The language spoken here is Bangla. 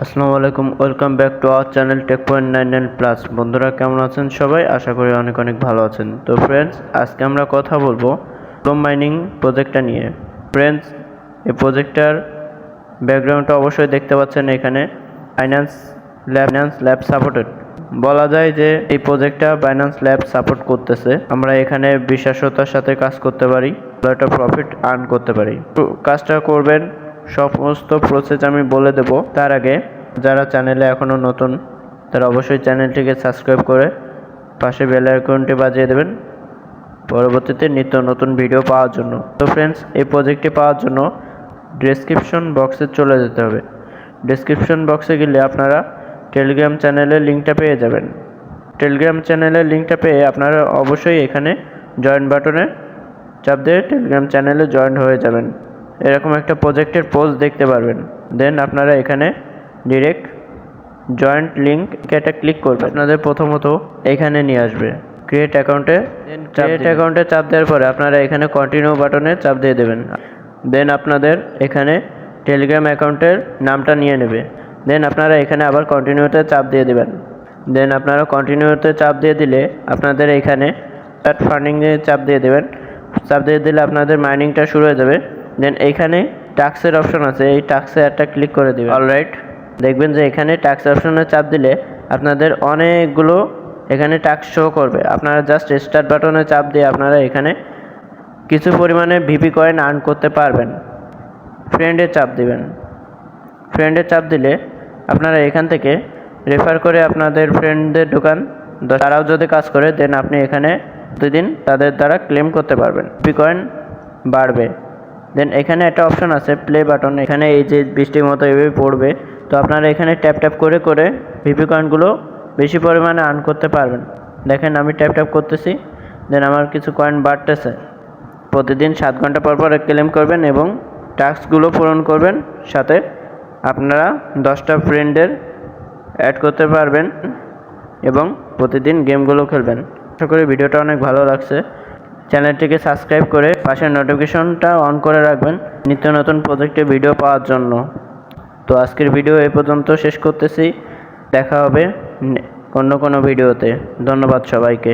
আসসালামু আলাইকুম, welcome back to our channel টেক.99 প্লাস। বন্ধুরা কেমন আছেন সবাই? আশা করি অনেক অনেক ভালো আছেন। তো ফ্রেন্ডস, আজকে আমরা কথা বলবো ক্রোম মাইনিং প্রজেক্টটা নিয়ে। ফ্রেন্ডস, এই প্রজেক্টটার ব্যাকগ্রাউন্ডটা অবশ্যই দেখতে পাচ্ছেন এখানে বাইন্যান্স ল্যাব সাপোর্টেড। বলা যায় যে এই প্রজেক্টটা বাইন্যান্স ল্যাব সাপোর্ট করতেছে। আমরা এখানে বিশ্বাসতার সাথে কাজ করতে পারি, একটা প্রফিট আর্ন করতে পারি। তো কাজটা করবেন, সমস্ত প্রসেস আমি বলে দেব। তার আগে যারা চ্যানেলে এখনও নতুন, তারা অবশ্যই চ্যানেলটিকে সাবস্ক্রাইব করে পাশে বেল আইকনটি বাজিয়ে দেবেন পরবর্তীতে নিত্য নতুন ভিডিও পাওয়ার জন্য। তো ফ্রেন্ডস, এই প্রজেক্টটি পাওয়ার জন্য ডেসক্রিপশন বক্সে চলে যেতে হবে। ডেসক্রিপশন বক্সে গেলে আপনারা টেলিগ্রাম চ্যানেলের লিঙ্কটা পেয়ে যাবেন। টেলিগ্রাম চ্যানেলের লিঙ্কটা পেয়ে আপনারা অবশ্যই এখানে জয়েন বাটনে চাপ দিয়ে টেলিগ্রাম চ্যানেলে জয়েন হয়ে যাবেন। এরকম একটা প্রজেক্টের পোস্ট দেখতে পারবেন। দেন আপনারা এখানে ডিরেক্ট জয়েন্ট লিঙ্ক এটা ক্লিক করবেন। আপনাদের প্রথমত এখানে নিয়ে আসবে ক্রিয়েট অ্যাকাউন্টে চাপ দেওয়ার পরে আপনারা এখানে কন্টিনিউ বাটনে চাপ দিয়ে দেবেন। দেন আপনাদের এখানে টেলিগ্রাম অ্যাকাউন্টের নামটা নিয়ে নেবে। দেন আপনারা এখানে আবার কন্টিনিউতে চাপ দিয়ে দেবেন। দেন আপনারা কন্টিনিউতে চাপ দিয়ে দিলে আপনাদের এখানে স্টার্ট ফান্ডিংয়ে চাপ দিয়ে দেবেন। চাপ দিয়ে দিলে আপনাদের মাইনিংটা শুরু হয়ে যাবে। দেন এইখানে টাস্কের অপশন আছে, এই টাস্কে একটা ক্লিক করে দেবেন। অলরাইট, দেখবেন যে এখানে টাস্ক অপশনে চাপ দিলে আপনাদের অনেকগুলো এখানে টাস্ক শো করবে। আপনারা জাস্ট স্টার্ট বাটনে চাপ দিয়ে আপনারা এখানে কিছু পরিমাণে ভিপি কয়েন আর্ন করতে পারবেন। ফ্রেন্ডে চাপ দিবেন। ফ্রেন্ডে চাপ দিলে আপনারা এখান থেকে রেফার করে আপনাদের ফ্রেন্ডদের ঢোকান, তারাও যদি কাজ করে দেন আপনি এখানে প্রতিদিন তাদের দ্বারা ক্লেম করতে পারবেন, ভিপি কয়েন বাড়বে। দেন এখানে একটা অপশন আছে প্লে বাটন, এখানে এই যে বৃষ্টির মতো এভাবে পড়বে। তো আপনারা এখানে ট্যাপ ট্যাপ করে করে ভিপি কয়েনগুলো বেশি পরিমাণে আর্ন করতে পারবেন। দেখেন আমি ট্যাপ ট্যাপ করতেছি, দেন আমার কিছু কয়েন বাড়তেছে। প্রতিদিন 7 ঘন্টা পর পর ক্লেম করবেন এবং টাস্কগুলো পূরণ করবেন। সাথে আপনারা 10টা ফ্রেন্ডের অ্যাড করতে পারবেন এবং প্রতিদিন গেমগুলো খেলবেন। আশা করি ভিডিওটা অনেক ভালো লাগছে। চ্যানেলটিকে সাবস্ক্রাইব করে পাশের নোটিফিকেশনটা অন করে রাখবেন নিত্য নতুন প্রজেক্টের ভিডিও পাওয়ার জন্য। তো আজকের ভিডিও এই পর্যন্ত শেষ করতেছি। দেখা হবে অন্য কোনো ভিডিওতে। ধন্যবাদ সবাইকে।